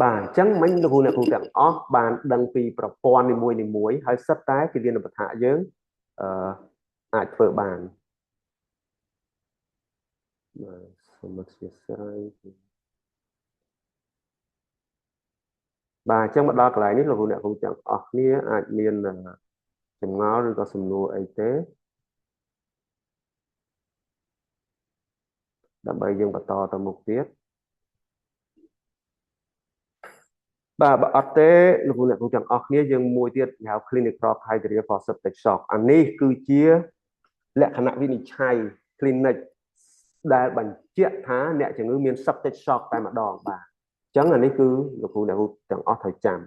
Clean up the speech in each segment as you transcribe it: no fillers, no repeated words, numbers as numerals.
bà chẳng mấy nó này cũng chẳng bàn đăng piប្រព័ន្ធនីមួយហើយសិតតែជាលានបដ្ឋយើងអាចធ្វើបានសូមអធិស្ឋានបាទអញ្ចឹងមកដល់កន្លែងនេះលោកអ្នកគ្រូទាំងអស់គ្នាអាចមានចម្ងល់ឬក៏សំណួរអីទេដើម្បីយើងបន្តទៅមុខទៀតបាទបើអត់ទេលោកអ្នកគ្រូទាំងអស់គ្នាយើងមួយទៀតហៅ clinical criteria for septic shock អានេះគឺជាលក្ខណៈវិនិច្ឆ័យ clinic ដែលបញ្ជាក់ថាអ្នកជំងឺមាន septic shock តែម្ដងបាទអញ្ចឹងអានេះគឺលោកគ្រូអ្នកគ្រូទាំងអស់ត្រូវចាំ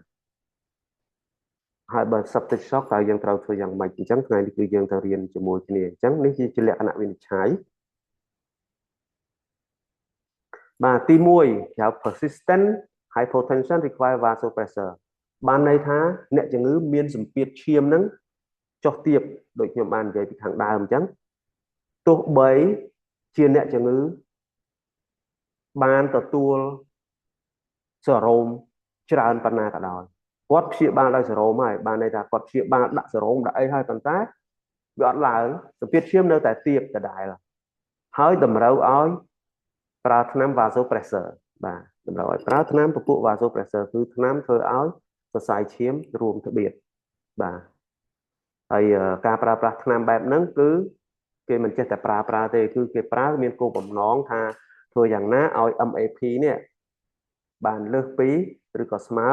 ហើយបើ septic shock តើយើងត្រូវធ្វើយ៉ាងម៉េចអញ្ចឹងថ្ងៃនេះគឺយើងត្រូវរៀនជាមួយគ្នាអញ្ចឹងនេះជាលក្ខណៈវិនិច្ឆ័យបាទទី1ហៅ persistent hypotension require vasopressor បានន័យថាអ្នកជំងឺមានសម្ពាធឈាមនឹងចុះទាបដូចខ្ញុំបាននិយាយពីខាងដើមអញ្ចឹងទោះបីជាអ្នកជំងឺបានទទួលសេរ៉ូមច្រើនប៉ុណ្ណាក៏ដោយគាត់ព្យាបាលដោយសេរ៉ូមហើយបានន័យថាគាត់ព្យាបាលដាក់សេរ៉ូមដាក់អីហើយប៉ុន្តែវាអត់ឡើងសម្ពាធឈាមនៅតែទាបដដែលហើយតម្រូវឲ្យប្រើថ្នាំ vasopressor បាទតម្រូវឲ្យប្រើថ្នាំពពួក vasopressor គឺថ្នាំធ្វើឲ្យសរសៃឈាមរួមត្បៀតបាទហើយការប្រើប្រាស់ថ្នាំបែបហ្នឹងគឺគេមិនចេះតែប្រើទេគឺគេប្រើមានគោលបំណងថាធ្វើយ៉ាងណាឲ្យ MAP នេះបានលើសពីឬក៏ស្មើ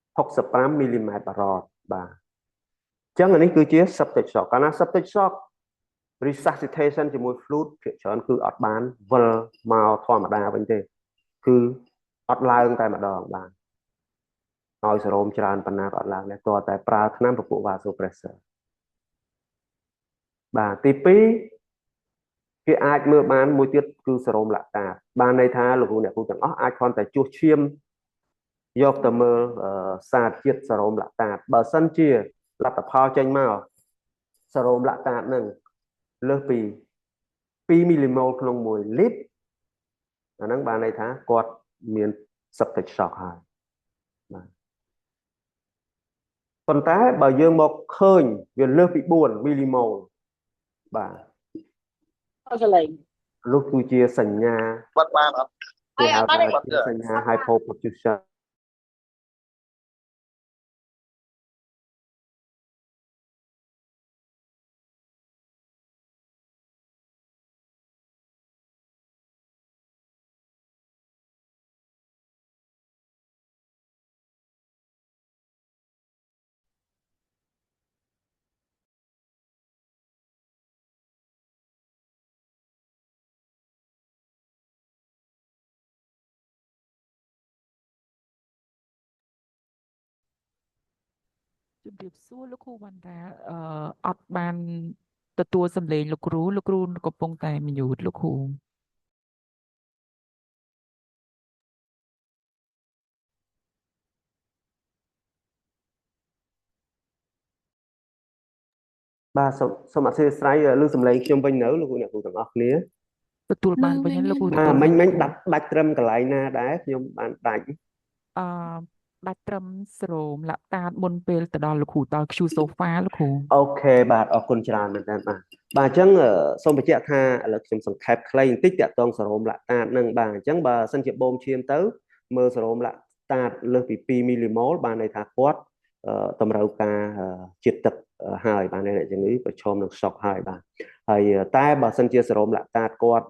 65មីលីម៉ែត្របារ៉តបាទអញ្ចឹងអានេះគឺជា septic shock កាលណា septic shock resuscitation ជាមួយ fluid ភាគច្រើនគឺអត់បានវិលមកធម្មតាវិញទេគឺអត់ឡើងតែម្ដងបាទឲ្យសេរ៉ូមច្រើនប៉ុណ្ណាក៏អត់ឡើងដែរតើតែប្រើថ្នាំពពួក vasopressor បាទទី2គេអាចមើលបានមួយទៀតគឺសេរ៉ូមឡាក់តាតបានន័យថាលោកគ្រូអ្នកគ្រូទាំងអស់អាចគ្រាន់តែជួសឈាមយកទៅមើលសារជាតិសេរ៉ូមឡាក់តាតបើសិនជាលទ្ធផលចេញមកសេរ៉ូមឡាក់តាតនឹងលើសពី2មីលីម៉ូលក្នុង1លីត្រអាហ្នឹងបានន័យថាគាត់មាន septic shock ហើយបាទប៉ុន្តែបើយើងមកឃើញវាលើសពី4មីលីម៉ូលបាទអត់កន្លែងនោះគឺជាសញ្ញាបាត់បានអត់គេហៅថាសញ្ញា hypoperfusion ជំរាបសួរលោកគ្រូវណ្ណរាអត់បានទទួលសម្លេងលោកគ្រូកំពុងតែមញូតលោកគ្រូបាទសូមអធិស្ឋានលើសម្លេងខ្ញុំវិញនៅលោកអ្នកគ្រូទាំងអស់គ្នាទទួលបានវិញលោកគ្រូមិញដាច់ត្រឹមកន្លែងណាដែរខ្ញុំបានដាច់ដាច់ត្រឹមស្រោមលាក់តាតមុនពេលទៅដល់លោកគ្រូដល់ Q sofa លោកគ្រូអូខេបាទអរគុណច្រើនមែនតើបាទអញ្ចឹងសូមបញ្ជាក់ថាឥឡូវខ្ញុំសង្ខេបខ្លីបន្តិចតាក់ទងសរោមលាក់តាតនឹងបាទអញ្ចឹងបើសិនជាបូមឈាមទៅមើលសរោមលាក់តាតលើសពី2មីលីម៉ូលបានន័យថាគាត់តម្រូវការជាតិទឹកហើយបានអ្នកជំងឺប្រឈមនឹង shock ហើយបាទហើយតែបើសិនជាសរោមលាក់តាតគាត់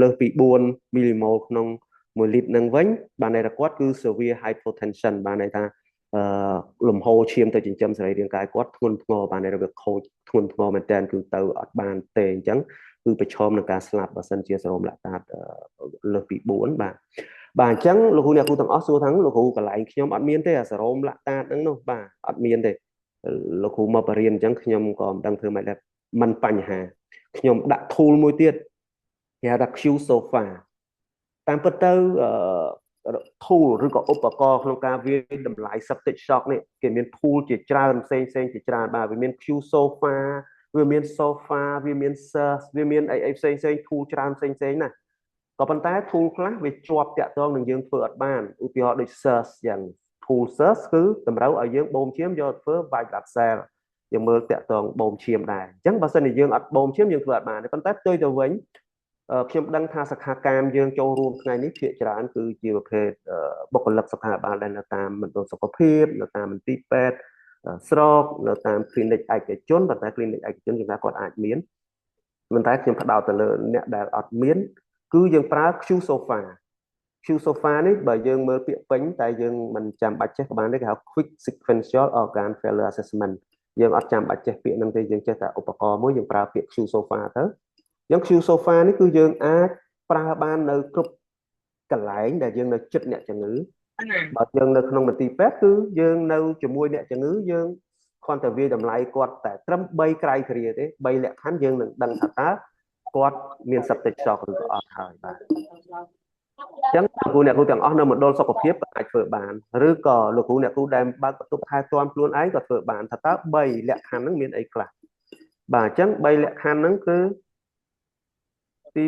លើសពី4មីលីម៉ូលក្នុង1លីត្រនឹងវិញបានន័យថាគាត់គឺ severe hypotension បានន័យថាលំហូរឈាមទៅចិញ្ចឹមសរីរាង្គកាយគាត់ធ្ងន់ធ្ងរបានន័យថាវាខូចធ្ងន់ធ្ងរមែនទែនគឺទៅអត់បានទេអញ្ចឹងគឺប្រឈមនឹងការស្លាប់បើសិនជាសរោមលាក់តាតលើសពី4បាទអញ្ចឹងលោកគ្រូអ្នកគ្រូទាំងអស់សួរថាលោកគ្រូកន្លែងខ្ញុំអត់មានទេអាសរោមលាក់តាតហ្នឹងនោះបាទអត់មានទេលោកគ្រូមកបរៀនអញ្ចឹងខ្ញុំក៏មិនដឹងធ្វើម៉េចដែរមិនបញ្ហាខ្ញុំដាក់ tool មួយទៀតគេហៅថា Q sofa តាមពិតទៅ tool ឬក៏ឧបករណ៍ក្នុងការវាយតម្លៃ septic shock នេះគេមាន tool ជាច្រើនផ្សេងជាច្រើនបាទវាមាន Q sofa វាមាន sofa វាមាន surf វាមានអីផ្សេង tool ច្រើនផ្សេងណា ក៏ប៉ុន្តែ tool ខ្លះវាជាប់តាក់ទងនឹងយើងធ្វើអត់បានឧទាហរណ៍ដូច search យ៉ាង tool search គឺតម្រូវឲ្យយើងបូមឈាមយកធ្វើ bypass cell យើងមើលតាក់ទងបូមឈាមដែរអញ្ចឹងបើសិនជាយើងអត់បូមឈាមយើងធ្វើអត់បានទេប៉ុន្តែផ្ទុយទៅវិញខ្ញុំដឹងថាសិក្ខាកាមយើងចូលរួមថ្ងៃនេះភាគច្រើនគឺជាប្រភេទបុគ្គលិកសុខាភិបាលដែលនៅតាមមណ្ឌលសុខភាពនៅតាមមន្ទីរពេទ្យស្រុកនៅតាម clinic ឯកជនប៉ុន្តែ clinic ឯកជនយើងថាគាត់អាចមានប៉ុន្តែខ្ញុំផ្ដោតទៅលើអ្នកដែលអត់មានគឺយើងប្រើ Q SOFA នេះបើយើងមើលពាក្យពេញតែយើងមិនចាំបាច់ចេះក៏បានទេគេហៅ Quick Sequential Organ Failure Assessment យើងអត់ចាំបាច់ចេះពាក្យហ្នឹងទេយើងចេះតែឧបករណ៍មួយយើងប្រើពាក្យ Q SOFA ទៅអញ្ចឹង Q SOFA នេះគឺយើងអាចប្រើបាននៅគ្រប់កន្លែងដែលយើងនៅជិតអ្នកជំងឺបើយើងនៅក្នុងមន្ទីរពេទ្យគឺយើងនៅជាមួយអ្នកជំងឺយើងគ្រាន់តែវាតម្លៃគាត់តែត្រឹម3 criteria ទេ3លក្ខខណ្ឌយើងនឹងដឹងថាតើគាត់មាន septic shock ឬក៏អត់ហើយបាទអញ្ចឹងលោកគ្រូអ្នកគ្រូទាំងអស់នៅមណ្ឌលសុខភាពក៏អាចធ្វើបានឬក៏លោកគ្រូអ្នកគ្រូដែលបើកបន្ទប់ថែទាំខ្លួនឯងក៏ធ្វើបានថាតើ3លក្ខខណ្ឌហ្នឹងមានអីខ្លះបាទអញ្ចឹង3លក្ខខណ្ឌហ្នឹងគឺទី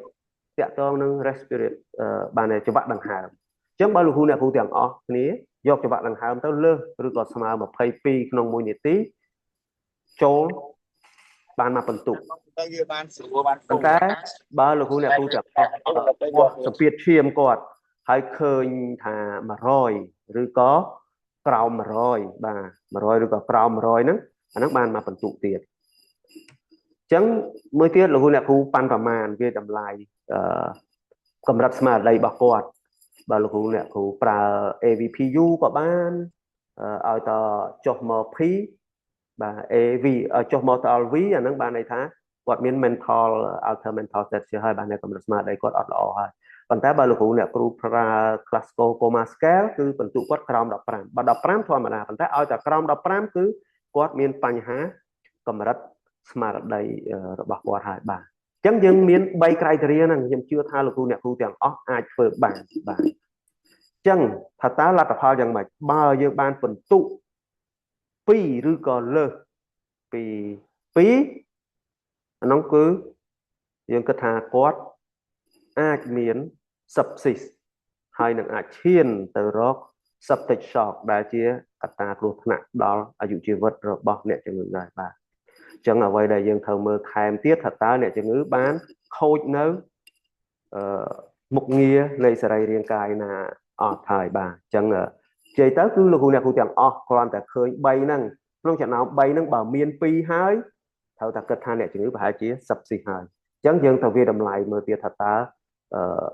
1តាក់ទងនឹង respiratory បានចង្វាក់ដង្ហើមអញ្ចឹងបើលោកគ្រូអ្នកគ្រូទាំងអស់គ្នាយកចង្វាក់ដង្ហើមទៅលើសឬក៏ស្មើ22ក្នុង1នាទីចូលបានមកបន្ទុកតែវាបានស្រួលបានប៉ុន្តែបើលោកគ្រូអ្នកគ្រូទាំងអស់សម្ពាធឈាមគាត់ហើយឃើញថា100ឬក៏ក្រោម100បាទ100ឬក៏ក្រោម100ហ្នឹងអាហ្នឹងបានមកបន្ទុកទៀតអញ្ចឹងមួយទៀតលោកគ្រូអ្នកគ្រូប៉ាន់ប្រមាណវាតម្លៃកម្រិតស្មារតីរបស់គាត់បើលោកគ្រូអ្នកគ្រូប្រើ AVPU ក៏បានឲ្យតចុះមក P បាទ AV ចុះមកដល់ V អាហ្នឹងបានន័យថាគាត់មាន mental alter mental state ហើយបានកម្រិតស្មារតីគាត់អត់ល្អហើយប៉ុន្តែបើលោកគ្រូអ្នកគ្រូប្រើ classical coma scale គឺបន្ទុកគាត់ក្រោម15បើ15ធម្មតាប៉ុន្តែឲ្យតែក្រោម15គឺគាត់មានបញ្ហាកម្រិតស្មារតីរបស់គាត់ហើយបាទអញ្ចឹងយើងមាន3 criteria ហ្នឹងខ្ញុំជឿថាលោកគ្រូអ្នកគ្រូទាំងអស់អាចធ្វើបានបាទអញ្ចឹងថាតើលទ្ធផលយ៉ាងម៉េចបើយើងបានបន្ទុក2ឬក៏លើសពី2អានោះគឺយើងគិតថាគាត់អាចមាន sepsis ហើយនឹងអាចឈានទៅរក septic shock ដែលជាកត្តាគ្រោះថ្នាក់ដល់អាយុជីវិតរបស់អ្នកជំងឺដែរបាទអញ្ចឹងអ្វីដែលយើងត្រូវមើលថែមទៀតថាតើអ្នកជំងឺបានខូចនៅមុខងារនៃសរីរាង្គកាយណាអត់ហើយបាទអញ្ចឹងនិយាយទៅគឺលោកគ្រូអ្នកគ្រូទាំងអស់គ្រាន់តែឃើញ3ហ្នឹងក្នុងចំណោម3ហ្នឹងបើមាន2ហើយត្រូវតែគិតថាអ្នកជំងឺប្រហែលជា sepsis ហើយអញ្ចឹងយើងត្រូវវាតម្លៃមើលទៀតថាតើ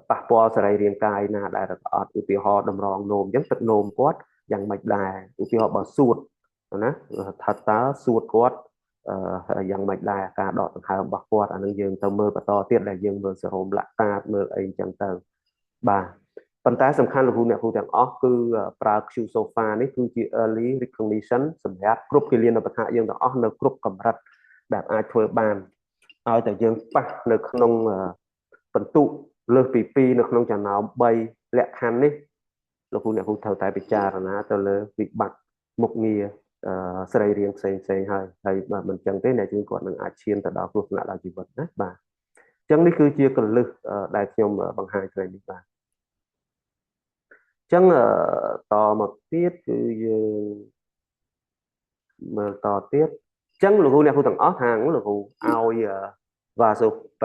ប៉ះពាល់សរីរាង្គកាយណាដែលអត់ឧទាហរណ៍តម្រងនោមអញ្ចឹងទឹកនោមគាត់យ៉ាងម៉េចដែរឧទាហរណ៍បើសួតណាថាតើសួតគាត់យ៉ាងម៉េចដែរការដកដង្ហើមរបស់គាត់អានឹងយើងទៅមើលបន្តទៀតដែលយើងមើលសេរ៉ូមឡាក់តាតមើលអីអញ្ចឹងទៅបាទប៉ុន្តែសំខាន់លោកគ្រូអ្នកគ្រូទាំងអស់គឺប្រើ Q SOFA នេះគឺជា early recognition សម្រាប់គ្រប់គិលានុបដ្ឋាយើងទាំងអស់នៅគ្រប់កម្រិតដែលអាចធ្វើបានឲ្យតែយើងប៉ះនៅក្នុងបន្ទុកលើសពី2នៅក្នុងចំណោម3លក្ខខណ្ឌនេះលោកគ្រូអ្នកគ្រូត្រូវតែពិចារណាទៅលើវិបត្តិមុខងារសរីរាង្គផ្សេងហើយបើមិនចឹងទេអ្នកជំងឺគាត់នឹងអាចឈានទៅដល់គ្រោះថ្នាក់ដល់ជីវិតណាបាទអញ្ចឹងនេះគឺជាកលឹះដែលខ្ញុំបង្ហាញថ្ងៃនេះបាទអញ្ចឹងតមកទៀតគឺយើងមើលតទៀតអញ្ចឹងលោកគ្រូអ្នកគ្រូទាំងអស់ខាងលោកគ្រូឲ្យ vaso